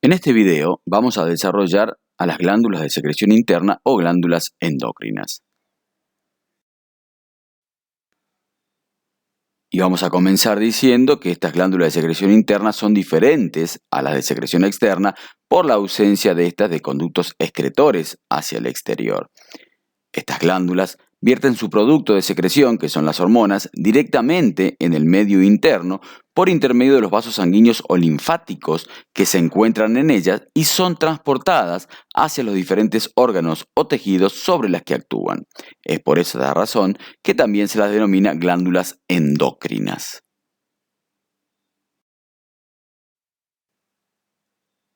En este video vamos a desarrollar a las glándulas de secreción interna o glándulas endocrinas. Y vamos a comenzar diciendo que estas glándulas de secreción interna son diferentes a las de secreción externa por la ausencia de estas de conductos excretores hacia el exterior. Estas glándulas vierten su producto de secreción, que son las hormonas, directamente en el medio interno por intermedio de los vasos sanguíneos o linfáticos que se encuentran en ellas y son transportadas hacia los diferentes órganos o tejidos sobre las que actúan. Es por esa razón que también se las denomina glándulas endocrinas.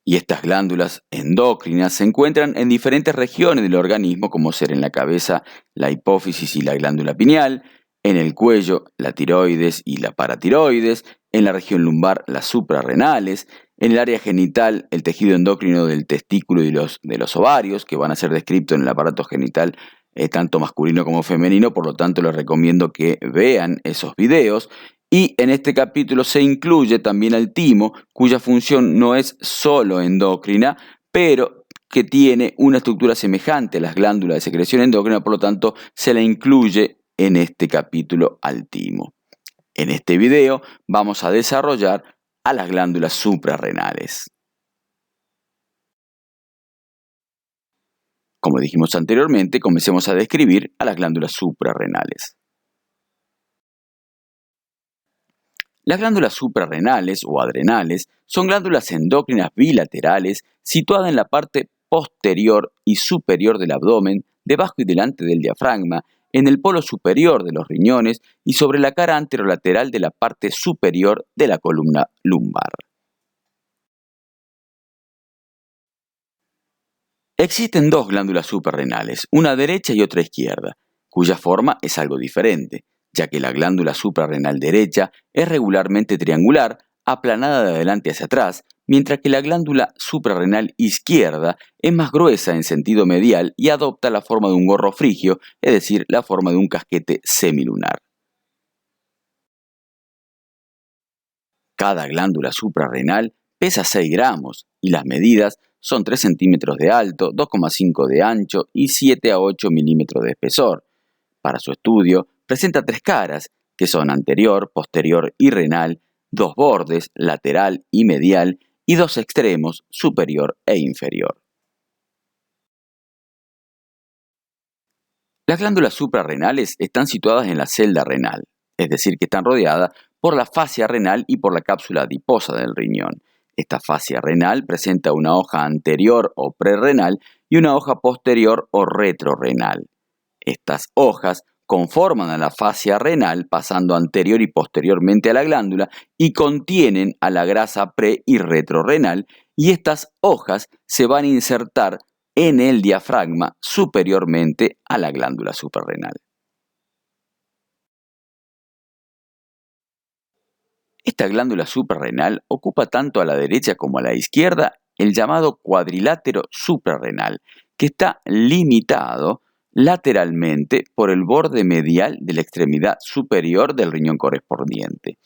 Y estas glándulas endocrinas se encuentran en diferentes regiones del organismo, como ser en la cabeza la hipófisis y la glándula pineal, en el cuello la tiroides y la paratiroides, en la región lumbar las suprarrenales, en el área genital el tejido endocrino del testículo y de los ovarios, que van a ser descritos en el aparato genital tanto masculino como femenino, por lo tanto les recomiendo que vean esos videos. Y en este capítulo se incluye también al timo, cuya función no es solo endocrina, pero que tiene una estructura semejante a las glándulas de secreción endocrina, por lo tanto se la incluye en este capítulo al timo. En este video vamos a desarrollar a las glándulas suprarrenales. Como dijimos anteriormente, comencemos a describir a las glándulas suprarrenales. Las glándulas suprarrenales o adrenales son glándulas endócrinas bilaterales situadas en la parte posterior y superior del abdomen, debajo y delante del diafragma, en el polo superior de los riñones y sobre la cara anterolateral de la parte superior de la columna lumbar. Existen dos glándulas suprarrenales, una derecha y otra izquierda, cuya forma es algo diferente, ya que la glándula suprarrenal derecha es regularmente triangular, aplanada de adelante hacia atrás, mientras que la glándula suprarrenal izquierda es más gruesa en sentido medial y adopta la forma de un gorro frigio, es decir, la forma de un casquete semilunar. Cada glándula suprarrenal pesa 6 gramos y las medidas son 3 centímetros de alto, 2,5 de ancho y 7 a 8 milímetros de espesor. Para su estudio, presenta 3 caras, que son anterior, posterior y renal, 2 bordes, lateral y medial, y 2 extremos, superior e inferior. Las glándulas suprarrenales están situadas en la celda renal, es decir, que están rodeadas por la fascia renal y por la cápsula adiposa del riñón. Esta fascia renal presenta una hoja anterior o prerrenal y una hoja posterior o retrorrenal. Estas hojas conforman a la fascia renal pasando anterior y posteriormente a la glándula y contienen a la grasa pre y retrorrenal, y estas hojas se van a insertar en el diafragma superiormente a la glándula suprarrenal. Esta glándula suprarrenal ocupa tanto a la derecha como a la izquierda el llamado cuadrilátero suprarrenal, que está limitado lateralmente por el borde medial de la extremidad superior del riñón correspondiente.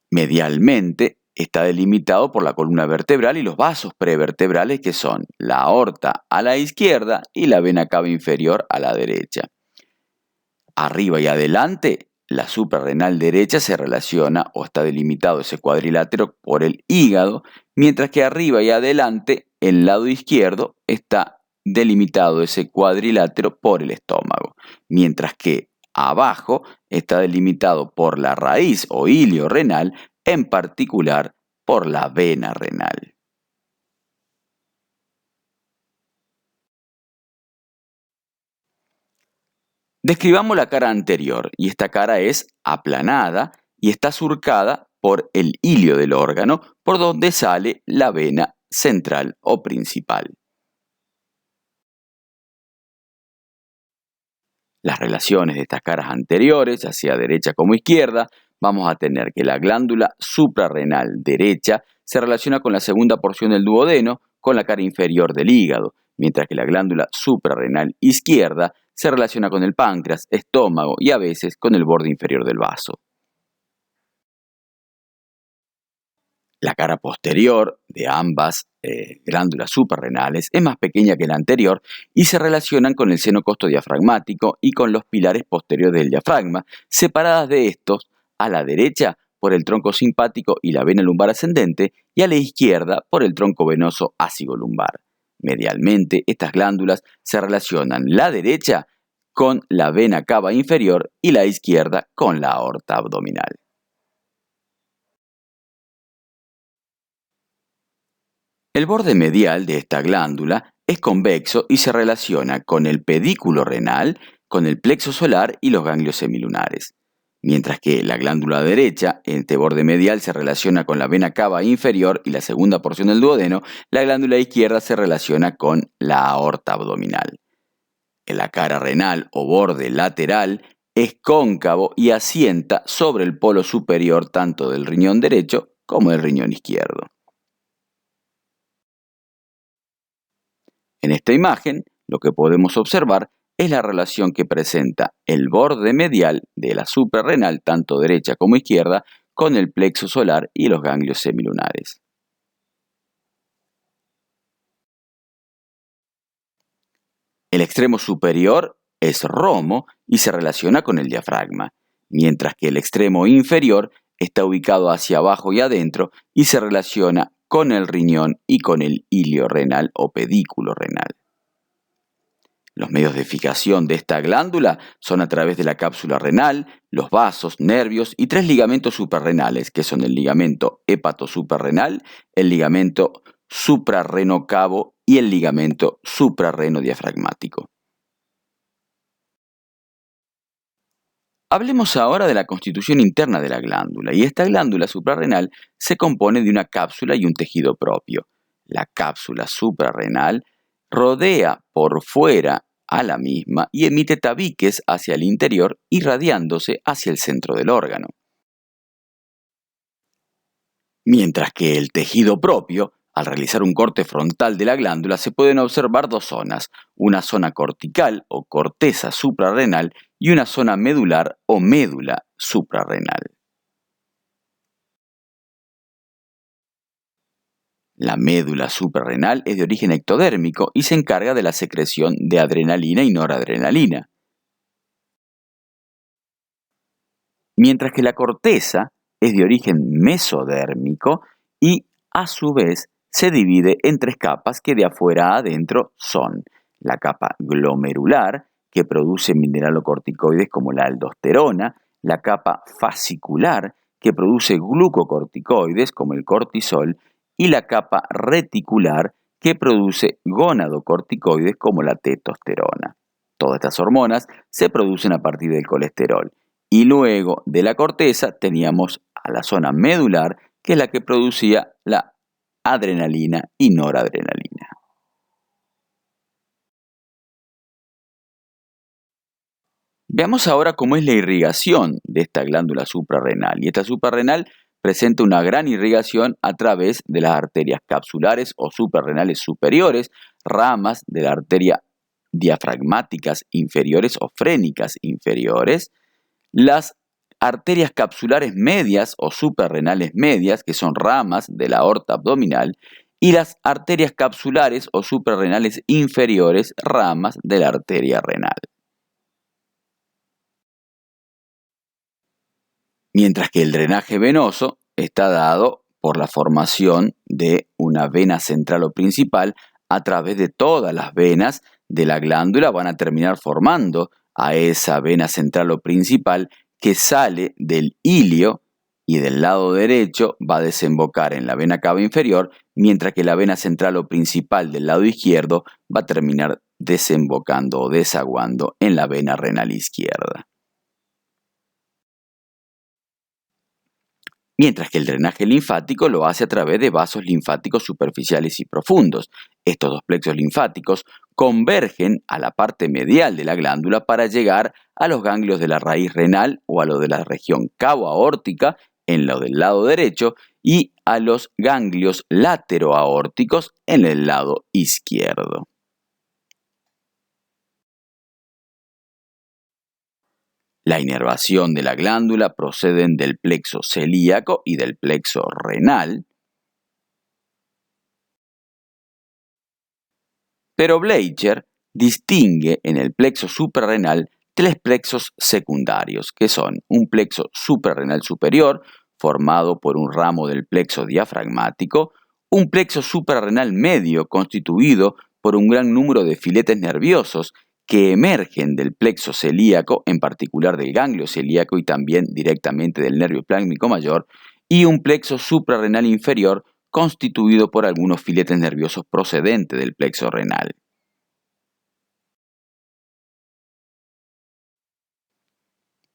Medialmente está delimitado por la columna vertebral y los vasos prevertebrales, que son la aorta a la izquierda y la vena cava inferior a la derecha. Arriba y adelante, la suprarrenal derecha se relaciona o está delimitado ese cuadrilátero por el hígado, mientras que arriba y adelante, el lado izquierdo, está delimitado ese cuadrilátero por el estómago, mientras que abajo está delimitado por la raíz o ilio renal, en particular por la vena renal. Describamos la cara anterior, y esta cara es aplanada y está surcada por el hilio del órgano, por donde sale la vena central o principal. Las relaciones de estas caras anteriores, ya sea derecha como izquierda, vamos a tener que la glándula suprarrenal derecha se relaciona con la segunda porción del duodeno, con la cara inferior del hígado, mientras que la glándula suprarrenal izquierda se relaciona con el páncreas, estómago y a veces con el borde inferior del vaso. La cara posterior de ambas glándulas suprarrenales es más pequeña que la anterior y se relacionan con el seno costodiafragmático y con los pilares posteriores del diafragma, separadas de estos a la derecha por el tronco simpático y la vena lumbar ascendente y a la izquierda por el tronco venoso ácigo-lumbar. Medialmente, estas glándulas se relacionan la derecha con la vena cava inferior y la izquierda con la aorta abdominal. El borde medial de esta glándula es convexo y se relaciona con el pedículo renal, con el plexo solar y los ganglios semilunares. Mientras que la glándula derecha, este borde medial se relaciona con la vena cava inferior y la segunda porción del duodeno, la glándula izquierda se relaciona con la aorta abdominal. La cara renal o borde lateral es cóncavo y asienta sobre el polo superior tanto del riñón derecho como del riñón izquierdo. En esta imagen, lo que podemos observar es la relación que presenta el borde medial de la suprarrenal, tanto derecha como izquierda, con el plexo solar y los ganglios semilunares. El extremo superior es romo y se relaciona con el diafragma, mientras que el extremo inferior está ubicado hacia abajo y adentro y se relaciona con el riñón y con el ilio renal o pedículo renal. Los medios de fijación de esta glándula son a través de la cápsula renal, los vasos, nervios y 3 ligamentos suprarrenales, que son el ligamento hepatosuprarrenal, el ligamento suprarrenocavo y el ligamento suprarrenodiafragmático. Hablemos ahora de la constitución interna de la glándula, y esta glándula suprarrenal se compone de una cápsula y un tejido propio. La cápsula suprarrenal rodea por fuera a la misma y emite tabiques hacia el interior irradiándose hacia el centro del órgano. Mientras que el tejido propio, al realizar un corte frontal de la glándula, se pueden observar dos zonas, una zona cortical o corteza suprarrenal y una zona medular o médula suprarrenal. La médula suprarrenal es de origen ectodérmico y se encarga de la secreción de adrenalina y noradrenalina, mientras que la corteza es de origen mesodérmico y a su vez se divide en 3 capas que de afuera a adentro son la capa glomerular, que produce mineralocorticoides como la aldosterona, la capa fascicular, que produce glucocorticoides como el cortisol, y la capa reticular, que produce gonadocorticoides como la testosterona. Todas estas hormonas se producen a partir del colesterol. Y luego de la corteza teníamos a la zona medular, que es la que producía la adrenalina y noradrenalina. Veamos ahora cómo es la irrigación de esta glándula suprarrenal. Y esta suprarrenal presenta una gran irrigación a través de las arterias capsulares o suprarrenales superiores, ramas de la arteria diafragmáticas inferiores o frénicas inferiores, las arterias capsulares medias o suprarrenales medias, que son ramas de la aorta abdominal, y las arterias capsulares o suprarrenales inferiores, ramas de la arteria renal. Mientras que el drenaje venoso está dado por la formación de una vena central o principal a través de todas las venas de la glándula, van a terminar formando a esa vena central o principal que sale del ilio y del lado derecho va a desembocar en la vena cava inferior, mientras que la vena central o principal del lado izquierdo va a terminar desembocando o desaguando en la vena renal izquierda. Mientras que el drenaje linfático lo hace a través de vasos linfáticos superficiales y profundos. Estos dos plexos linfáticos convergen a la parte medial de la glándula para llegar a los ganglios de la raíz renal o a lo de la región cavo-aórtica en lo del lado derecho y a los ganglios lateroaórticos en el lado izquierdo. La inervación de la glándula procede del plexo celíaco y del plexo renal. Pero Bleicher distingue en el plexo suprarrenal tres plexos secundarios, que son un plexo suprarrenal superior, formado por un ramo del plexo diafragmático, un plexo suprarrenal medio, constituido por un gran número de filetes nerviosos que emergen del plexo celíaco, en particular del ganglio celíaco y también directamente del nervio plásmico mayor, y un plexo suprarrenal inferior constituido por algunos filetes nerviosos procedentes del plexo renal.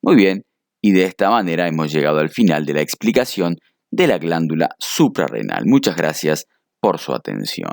Muy bien, y de esta manera hemos llegado al final de la explicación de la glándula suprarrenal. Muchas gracias por su atención.